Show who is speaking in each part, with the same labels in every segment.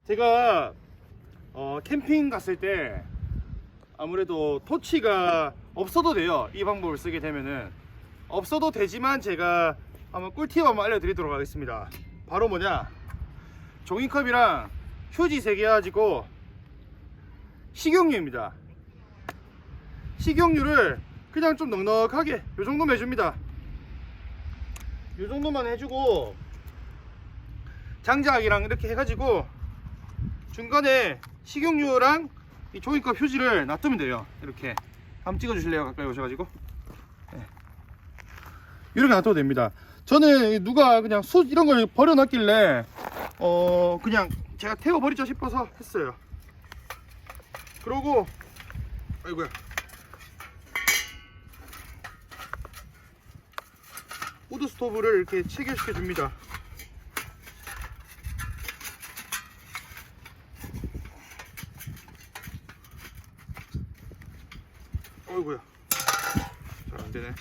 Speaker 1: 제가 캠핑 갔을 때 아무래도 토치가 없어도 돼요. 이 방법을 쓰게 되면은 없어도 되지만 제가 한번 꿀팁 한번 알려드리도록 하겠습니다. 바로 뭐냐, 종이컵이랑 휴지 3개 가지고 식용유입니다. 식용유를 그냥 좀 넉넉하게 요 정도만 해줍니다. 요 정도만 해주고 장작이랑 이렇게 해가지고 중간에 식용유랑 이 종이컵 휴지를 놔두면 돼요. 이렇게 한번 찍어주실래요? 가까이 오셔가지고. 네. 이렇게 놔둬도 됩니다. 저는 누가 그냥 숯 이런 걸 버려놨길래 그냥 제가 태워버리자 싶어서 했어요. 그러고 아이고야, 우드 스토브를 이렇게 체결시켜 줍니다. 어이구야, 잘 안되네.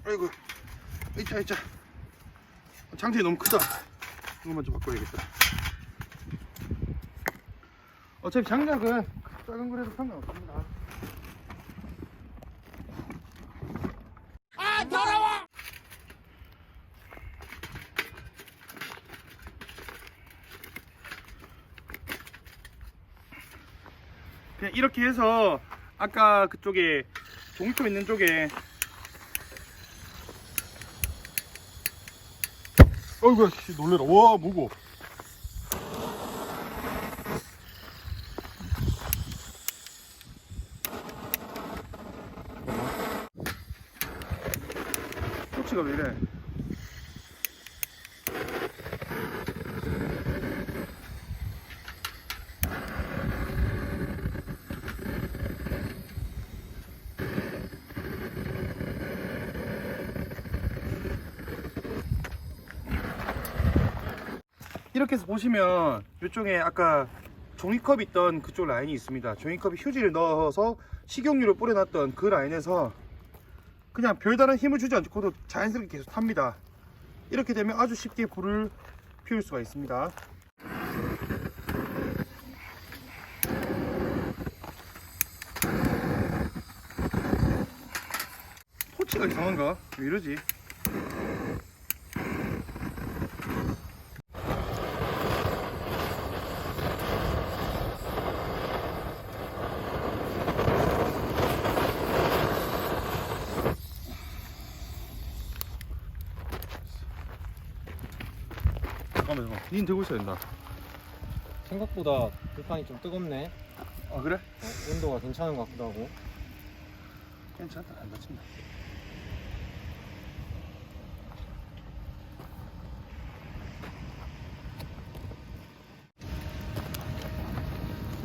Speaker 1: 아이고, 이차 장전이 너무 크다. 이거만 좀 바꿔야겠다. 어차피 장작은 작은 거라도 상관없습니다. 아, 더러워! 그냥 이렇게 해서 아까 그쪽에 종이컵 있는 쪽에, 어이구야, 놀래라. 와, 무거워. 토치가 왜 이래? 이렇게 해서 보시면 이쪽에 아까 종이컵 있던 그쪽 라인이 있습니다. 종이컵에 휴지를 넣어서 식용유를 뿌려놨던 그 라인에서 그냥 별다른 힘을 주지 않고도 자연스럽게 계속 탑니다. 이렇게 되면 아주 쉽게 불을 피울 수가 있습니다. 토치가 이상한가? 왜 이러지? 잠깐만, 닌 들고 있어야 된다.
Speaker 2: 생각보다 불판이 좀 뜨겁네.
Speaker 1: 아, 그래?
Speaker 2: 온도가 괜찮은 것 같기도 하고.
Speaker 1: 괜찮다, 안 다친다.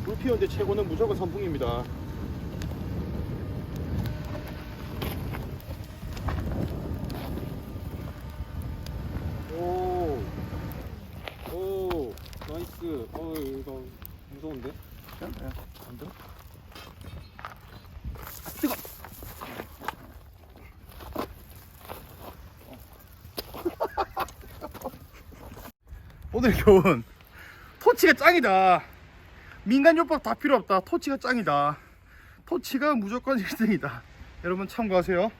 Speaker 1: 불 피우는데 최고는 무조건 선풍기입니다.
Speaker 2: 오, 나이스. 이거 무서운데?
Speaker 1: 안 들어? 뜨거! 오늘 교훈, 토치가 짱이다. 민간요법 다 필요 없다. 토치가 짱이다. 토치가 무조건 1등이다. 여러분 참고하세요.